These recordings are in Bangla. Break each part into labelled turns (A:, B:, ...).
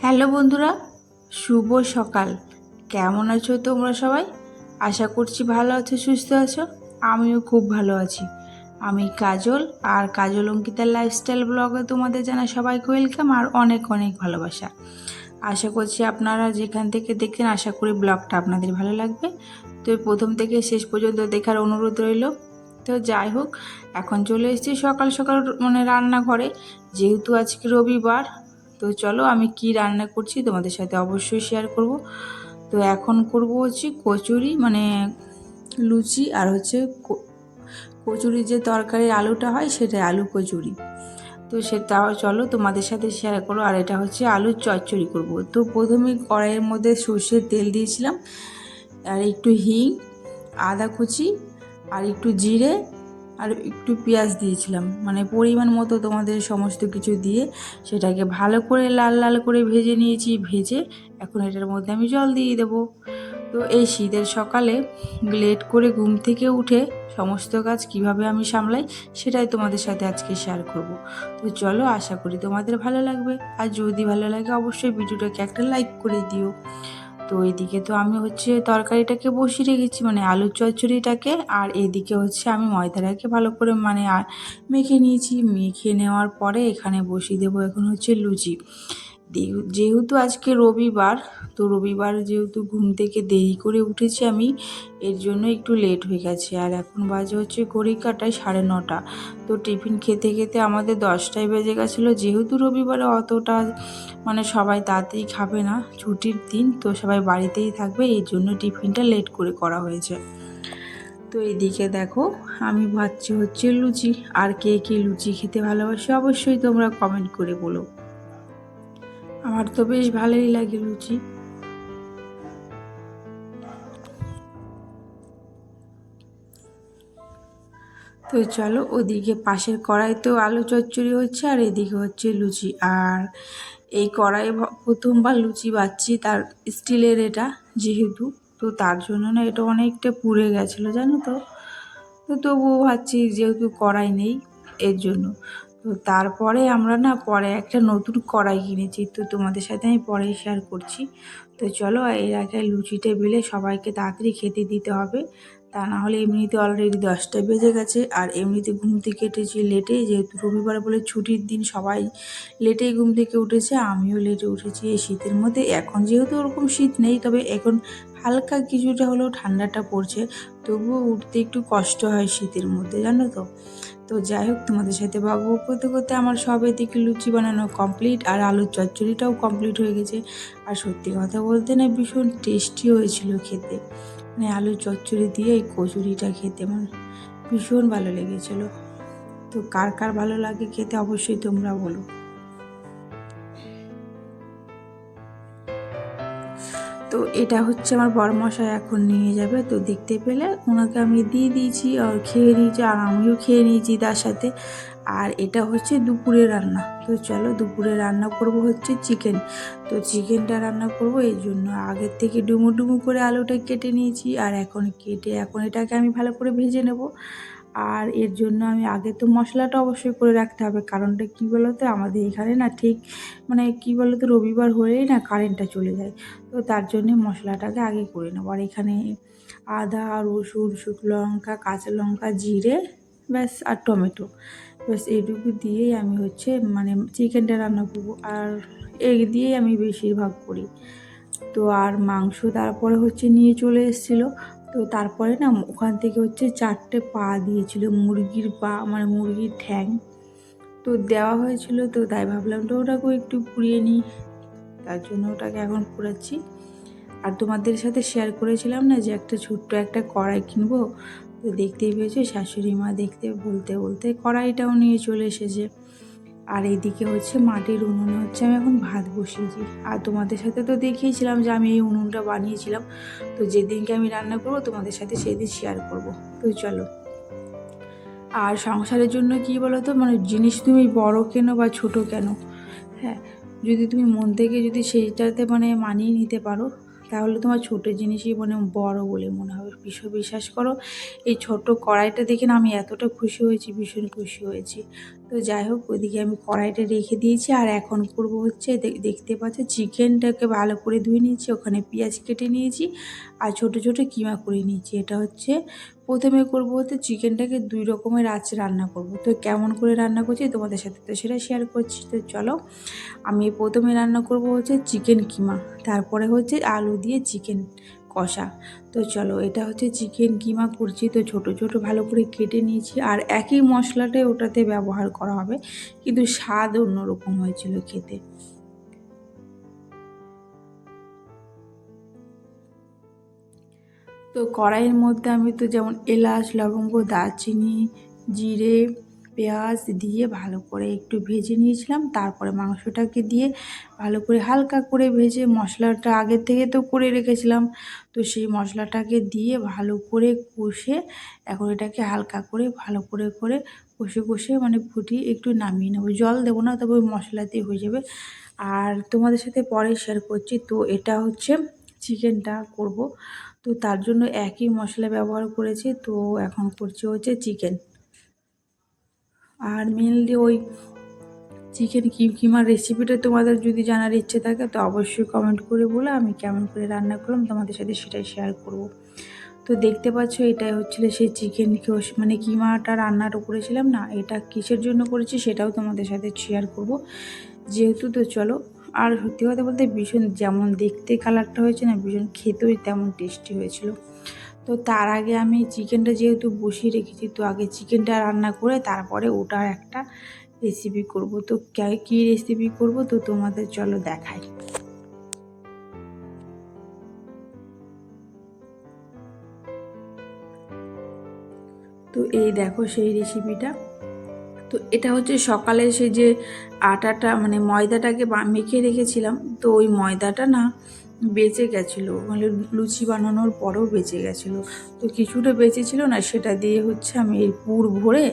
A: হ্যালো বন্ধুরা, শুভ সকাল। কেমন আছো তোমরা সবাই? আশা করছি ভালো আছো, সুস্থ আছো। আমিও খুব ভালো আছি। আমি কাজল, আর কাজল অঙ্কিতার লাইফস্টাইল ব্লগে তোমাদের জানাই সবাইকে ওয়েলকাম আর অনেক অনেক ভালোবাসা। আশা করছি আপনারা যেখান থেকে দেখছেন, আশা করি ব্লগটা আপনাদের ভালো লাগবে। তো প্রথম থেকে শেষ পর্যন্ত দেখার অনুরোধ রইল। তো যাই হোক, এখন চলে এসেছি সকাল সকাল রান্নাঘরে, যেহেতু আজকে রবিবার। তো চলো, আমি কি রান্না করছি তোমাদের সাথে অবশ্যই শেয়ার করব। তো এখন করব হচ্ছে কচুরি, লুচি, আর হচ্ছে কচুরির যে তরকারির আলুটা হয় সেটা আলু কচুরি। তো সেটাও চলো তোমাদের সাথে শেয়ার করো। আর এটা হচ্ছে আলুর চচ্চড়ি করব। তো প্রথমে কড়াইয়ের মধ্যে সর্ষের তেল দিয়েছিলাম, আর একটু হিং, আদা কুচি, আর একটু জিরে, আর একটু পেঁয়াজ দিয়েছিলাম, পরিমাণ মতো তোমাদের সমস্ত কিছু দিয়ে সেটাকে ভালো করে লাল লাল করে ভেজে নিয়েছি। ভেজে এখন এটার মধ্যে আমি জল দিয়ে দেবো। তো এই শীতের সকালে লেট করে ঘুম থেকে উঠে সমস্ত কাজ কিভাবে আমি সামলাই সেটাই তোমাদের সাথে আজকে শেয়ার করব। তো চলো, আশা করি তোমাদের ভালো লাগবে। আর যদি ভালো লাগে অবশ্যই ভিডিওটাকে একটা লাইক করে দিও। তো এইদিকে তো আমি হচ্ছে তরকারিটাকে বসিয়ে রেখেছি, আলুর চচ্চড়িটাকে। আর এইদিকে হচ্ছে আমি ময়দাটাকে ভালো করে মেখে নিয়েছি। মেখে নেওয়ার পরে এখানে বসিয়ে দেবো এখন হচ্ছে লুচি। যেহেতু আজকে রবিবার, তো রবিবার যেহেতু ঘুম থেকে দেরি করে উঠেছি আমি, এর জন্য একটু লেট হয়ে গেছে। আর এখন বাজে হচ্ছে ঘড়ি কাটায় 9:30। তো টিফিন খেতে খেতে আমাদের 10টায় বেজে গেছিলো। যেহেতু রবিবারে অতটা সবাই তাড়াতাড়ি খাবে না, ছুটির দিন, তো সবাই বাড়িতেই থাকবে, এই জন্য টিফিনটা লেট করে করা হয়েছে। তো এদিকে দেখো, আমি ভাজছি হচ্ছে লুচি। আর কে কে লুচি খেতে ভালোবাসে অবশ্যই তোমরা কমেন্ট করে বলো। আমার তো বেশ ভালোই লাগে লুচি। তো চলো, ওদিকে পাশের কড়াইতেও আলু চচ্চড়ি হচ্ছে, আর এদিকে হচ্ছে লুচি। আর এই কড়াই প্রথমবার লুচি বাচ্ছি, তার স্টিলের এটা যেহেতু, তো তার জন্য না এটা অনেকটা পুড়ে গেছিলো জানো তো। তো তবুও ভাবছি যেহেতু কড়াই নেই এর জন্য। তো তারপরে আমরা পরে একটা নতুন কড়াই কিনেছি, তো তোমাদের সাথে আমি পরে শেয়ার করছি। তো চলো, এর আগে লুচিটা বেলে সবাইকে তাড়াতাড়ি খেতে দিতে হবে, তা না হলে এমনিতে অলরেডি 10টা বেজে গেছে। আর এমনিতে ঘুম থেকে উঠেছি লেটে, যেহেতু রবিবার বলে ছুটির দিন, সবাই লেটেই ঘুম থেকে উঠেছে, আমিও লেটে উঠেছি এই শীতের মধ্যে। এখন যেহেতু ওরকম শীত নেই, তবে এখন হালকা কিছুটা হলেও ঠান্ডাটা পড়ছে, তবুও উঠতে একটু কষ্ট হয় শীতের মধ্যে জানো তো। তো যাই হোক, তোমাদের সাথে বকবক করতে করতে আমার সব এদিকে লুচি বানানো কমপ্লিট, আর আলুর চচ্চড়িটাও কমপ্লিট হয়ে গেছে। আর সত্যি কথা বলতে ভীষণ টেস্টি হয়েছিল খেতে। আলুর চচ্চড়ি দিয়ে এই কচুরিটা খেতে ভীষণ ভালো লেগেছিলো। তো কার কার ভালো লাগে খেতে অবশ্যই তোমরা বলো। তো এটা হচ্ছে আমার বড়মশাই এখন নিয়ে যাবে, তো দেখতে পেলে ওনাকে আমি দিয়ে দিয়েছি, আর খেয়ে নিয়েছি, আর আমিও খেয়ে নিয়েছি তার সাথে। আর এটা হচ্ছে দুপুরে রান্না। তো চলো, দুপুরে রান্না করব হচ্ছে চিকেন। তো চিকেনটা রান্না করব, এই জন্য আগের থেকে ডুমো ডুমো করে আলুটা কেটে নিয়েছি। আর এখন এটাকে আমি ভালো করে ভেজে নেব। আর এর জন্য আমি আগে তো মশলাটা অবশ্যই করে রাখতে হবে। কারণটা কী বলো তো, আমাদের এখানে ঠিক কী বলো তো, রবিবার হলেই কারেন্টটা চলে যায়। তো তার জন্যে মশলাটাকে আগে করে নেবো। আর এখানে আদা, রসুন, শুকনো লঙ্কা, কাঁচা লঙ্কা, জিরে, ব্যাস, আর টমেটো, ব্যাস এইটুকু দিয়েই আমি হচ্ছে চিকেনটা রান্না করবো। আর এগ দিয়েই আমি বেশিরভাগ করি। তো আর মাংস তারপরে হচ্ছে নিয়ে চলে এসেছিলো। তো তারপরে ওখান থেকে হচ্ছে 4টে পা দিয়েছিল, মুরগির পা, মুরগির ঠ্যাং তো দেওয়া হয়েছিল। তো তাই ভাবলাম তো ওটাকেও একটু পুড়িয়ে নিই, তার জন্য ওটাকে এখন পুড়াচ্ছি। আর তোমাদের সাথে শেয়ার করেছিলাম যে একটা ছোট্ট একটা কড়াই কিনবো। তো দেখতেই পেয়েছো, শাশুড়ি মা দেখতে বলতে বলতে কড়াইটাও নিয়ে চলে এসেছে। আর এইদিকে হচ্ছে মাটির উনুনে হচ্ছে আমি এখন ভাত বসিয়েছি। আর তোমাদের সাথে তো দেখিয়েছিলাম যে আমি এই উনুনটা বানিয়েছিলাম। তো যেদিনকে আমি রান্না করবো তোমাদের সাথে সেদিন শেয়ার করব। তো চলো। আর সংসারের জন্য কি বলো তো, জিনিস তুমি বড় কেনো বা ছোট কেন, হ্যাঁ, যদি তুমি মন থেকে যদি সেইটাতে মানিয়ে নিতে পারো, তাহলে তোমার ছোটো জিনিসই বড় বলে মনে হবে। বিশ্বাস করো, এই ছোট কড়াইটা দেখে আমি এতটা খুশি হয়েছি, ভীষণ খুশি হয়েছি। তো যাই হোক, ওইদিকে আমি কড়াইটা রেখে দিয়েছি। আর এখন করব হচ্ছে, দেখতে পাচ্ছ চিকেনটাকে ভালো করে ধুয়ে নিয়েছি, ওখানে পেঁয়াজ কেটে নিয়েছি আর ছোট ছোট কিমা করে নিয়েছি। এটা হচ্ছে প্রথমে করব হচ্ছে চিকেনটাকে 2 রকমের আঁচে রান্না করব। তো কেমন করে রান্না করছি তোমাদের সাথে তো সেটা শেয়ার করছি। তো চলো, আমি প্রথমে রান্না করব হচ্ছে চিকেন কিমা, তারপরে হচ্ছে আলু দিয়ে চিকেন কষা। তো চলো, এটা হচ্ছে চিকেন কিমা করছি। তো ছোট ছোট ভালো করে কেটে নিয়েছি, আর একই মশলাটাই ওটাতে ব্যবহার করা হবে, কিন্তু স্বাদ অন্যরকম হয়েছিল খেতে। তো কড়াইয়ের মধ্যে আমি তো যেমন এলাচ, লবঙ্গ, দারচিনি, জিরে, পেঁয়াজ দিয়ে ভালো করে একটু ভেজে নিয়েছিলাম। তারপরে মাংসটাকে দিয়ে ভালো করে হালকা করে ভেজে, মশলাটা আগে থেকে তো করে রেখেছিলাম, তো সেই মশলাটাকে দিয়ে ভালো করে কষে এখন এটাকে হালকা করে ভালো করে করে কষে কষে মানে ফুটিয়ে একটু নামিয়ে নেবো। জল দেবো না, তবে ওই মশলাতেই হয়ে যাবে। আর তোমাদের সাথে পরে শেয়ার করছি। তো এটা হচ্ছে চিকেনটা করব, তো তার জন্য একই মশলা ব্যবহার করেছি। তো এখন করছি হচ্ছে চিকেন। আর মেনলি ওই চিকেন কিমার রেসিপিটা তোমাদের যদি জানার ইচ্ছে থাকে তো অবশ্যই কমেন্ট করে বলে, আমি কেমন করে রান্না করলাম তোমাদের সাথে সেটাই শেয়ার করব। তো দেখতে পাচ্ছ, এটাই হচ্ছিল সেই চিকেন মানে কিমাটা রান্নাটা করেছিলাম না, এটা কিসের জন্য করেছি সেটাও তোমাদের সাথে শেয়ার করব যেহেতু। তো চলো, আর সত্যি কথা বলতে ভীষণ যেমন দেখতে কালারটা হয়েছে না, ভীষণ খেতেও তেমন টেস্টি হয়েছিল। তো তার আগে আমি চিকেনটা যেহেতু বসিয়ে রেখেছি, তো আগে চিকেনটা রান্না করে তারপরে ওটার একটা রেসিপি করব। তো কী রেসিপি করব তো তোমাদের চলো দেখাই। তো এই দেখো সেই রেসিপিটা। তো এটা হচ্ছে সকালে সে যে আটাটা মানে ময়দাটাকে মেখে রেখেছিলাম, তো ওই ময়দাটা না বেঁচে গেছিলো, মানে লুচি বানানোর পরেও বেঁচে গেছিলো। তো কিছুটা বেঁচেছিল না, সেটা দিয়ে হচ্ছে আমি এই পুর ভরে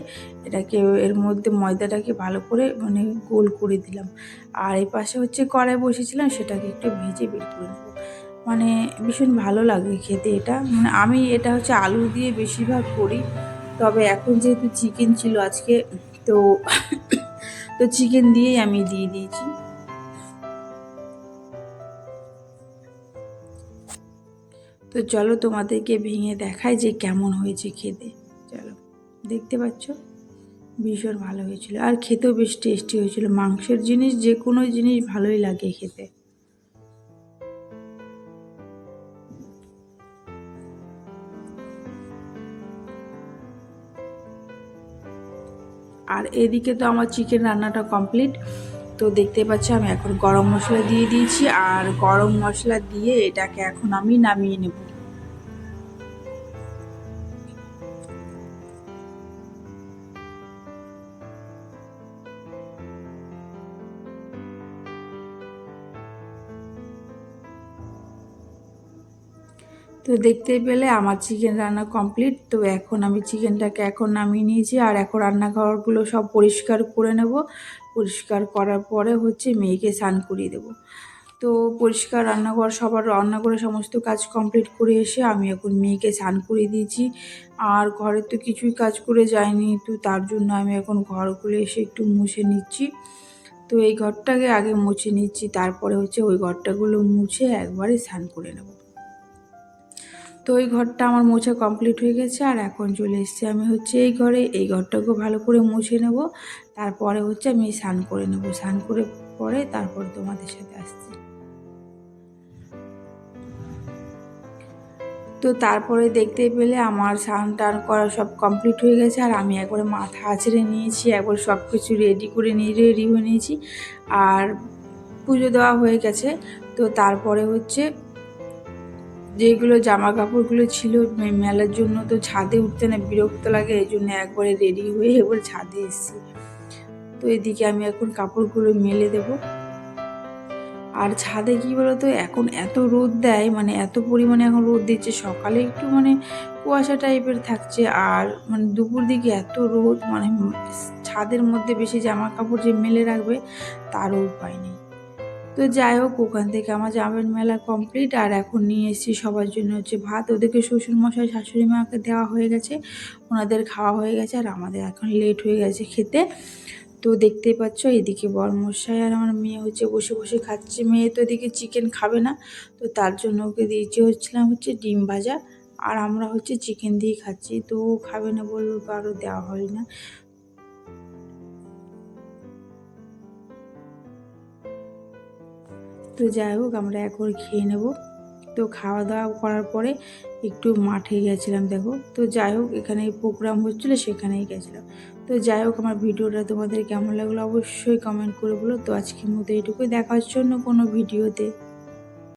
A: এটাকে এর মধ্যে ময়দাটাকে ভালো করে মানে গোল করে দিলাম। আর এই পাশে হচ্ছে কড়াই বসেছিলাম, সেটাকে একটু ভেজে বের করে নেবো। মানে ভীষণ ভালো লাগে খেতে এটা। মানে আমি এটা হচ্ছে আলু দিয়ে বেশিরভাগ করি, তবে এখন যেহেতু চিকেন ছিল আজকে, তো তো চিকেন দিয়েই আমি দিয়ে দিয়েছি। তো চলো তোমাদেরকে ভেঙে দেখাই যে কেমন হয়েছে খেতে। চলো, দেখতে পাচ্ছ ভীষণ ভালো হয়েছিল, আর খেতেও বেশ টেস্টি হয়েছিল। মাংসের জিনিস যে কোনো জিনিস ভালোই লাগে খেতে। আর এদিকে তো আমার চিকেন রান্নাটা কমপ্লিট। তো দেখতে পাচ্ছ আমি এখন গরম মশলা দিয়ে দিয়েছি, আর গরম মশলা দিয়ে এটাকে এখন আমি নামিয়ে নেব। তো দেখতে পেলে আমার চিকেন রান্না কমপ্লিট। তো এখন আমি চিকেনটাকে এখন নামিয়ে নিয়েছি, আর এখন রান্নাঘরগুলো সব পরিষ্কার করে নেব। পরিষ্কার করার পরে হচ্ছে মেয়েকে স্নান করিয়ে দেবো। তো পরিষ্কার রান্নাঘর সবার রান্না করে সমস্ত কাজ কমপ্লিট করে এসে আমি এখন মেয়েকে স্নান করিয়ে দিয়েছি। আর ঘরে তো কিছুই কাজ করে যায়নি, তো তার জন্য আমি এখন ঘরগুলো এসে একটু মুছে নিচ্ছি। তো এই ঘরটাকে আগে মুছে নিচ্ছি, তারপরে হচ্ছে ওই ঘরটাগুলো মুছে একবারে স্নান করে নেব। তো এই ঘরটা আমার মোছা কমপ্লিট হয়ে গেছে, আর এখন চলে এসেছি আমি হচ্ছে এই ঘরে। এই ঘরটাকেও ভালো করে মুছে নেব, তারপরে হচ্ছে আমি স্নান করে নেব। স্নান করে পরে তারপর তোমাদের সাথে আসছি। তো তারপরে দেখতে পেলে আমার স্নান টান করা সব কমপ্লিট হয়ে গেছে, আর আমি একবারে মাথা আঁচড়ে নিয়েছি, একবার সব কিছু রেডি করে নিয়ে রেডি হয়ে নিয়েছি। আর পুজো দেওয়া হয়ে গেছে। তো তারপরে হচ্ছে যেগুলো জামা কাপড়গুলো ছিল মেলার জন্য, তো ছাদে উঠতে না বিরক্ত লাগে, এই জন্য একবারে রেডি হয়ে এবার ছাদে এসেছি। তো এদিকে আমি এখন কাপড়গুলো মেলে দেব। আর ছাদে কী বলতো, এখন এত রোদ দেয়, মানে এত পরিমাণে এখন রোদ দিচ্ছে। সকালে একটু মানে কুয়াশা টাইপের থাকছে, আর মানে দুপুর দিকে এত রোদ, মানে ছাদের মধ্যে বেশি জামা কাপড় যে মেলে রাখবে তারও উপায় নেই। তো যাই হোক, ওখান থেকে আমার জামের মেলা কমপ্লিট। আর এখন নিয়ে এসেছি সবার জন্য হচ্ছে ভাত। ওদেরকে শ্বশুরমশাই শাশুড়ি মাকে দেওয়া হয়ে গেছে, ওনাদের খাওয়া হয়ে গেছে, আর আমাদের এখন লেট হয়ে গেছে খেতে। তো দেখতেই পাচ্ছ এদিকে বরমশাই আর আমার মেয়ে হচ্ছে বসে বসে খাচ্ছে। মেয়ে তো এদিকে চিকেন খাবে না, তো তার জন্য ওকে দিয়েছি হচ্ছে ডিম ভাজা, আর আমরা হচ্ছে চিকেন দিয়ে খাচ্ছি। তো ও খাবে না বললো, আরও দেওয়া হয় না। তো যাই হোক আমরা এখন খেয়ে নেব। তো খাওয়া দাওয়া করার পরে একটু মাঠে গেছিলাম দেখো। তো যাই হোক এখানে প্রোগ্রাম হচ্ছিলো, সেখানেই গেছিলাম। তো যাই হোক আমার ভিডিওটা তোমাদের কেমন লাগলো অবশ্যই কমেন্ট করে বলো। তো আজকের মতো এইটুকুই, দেখা হচ্ছে অন্য কোনো ভিডিওতে।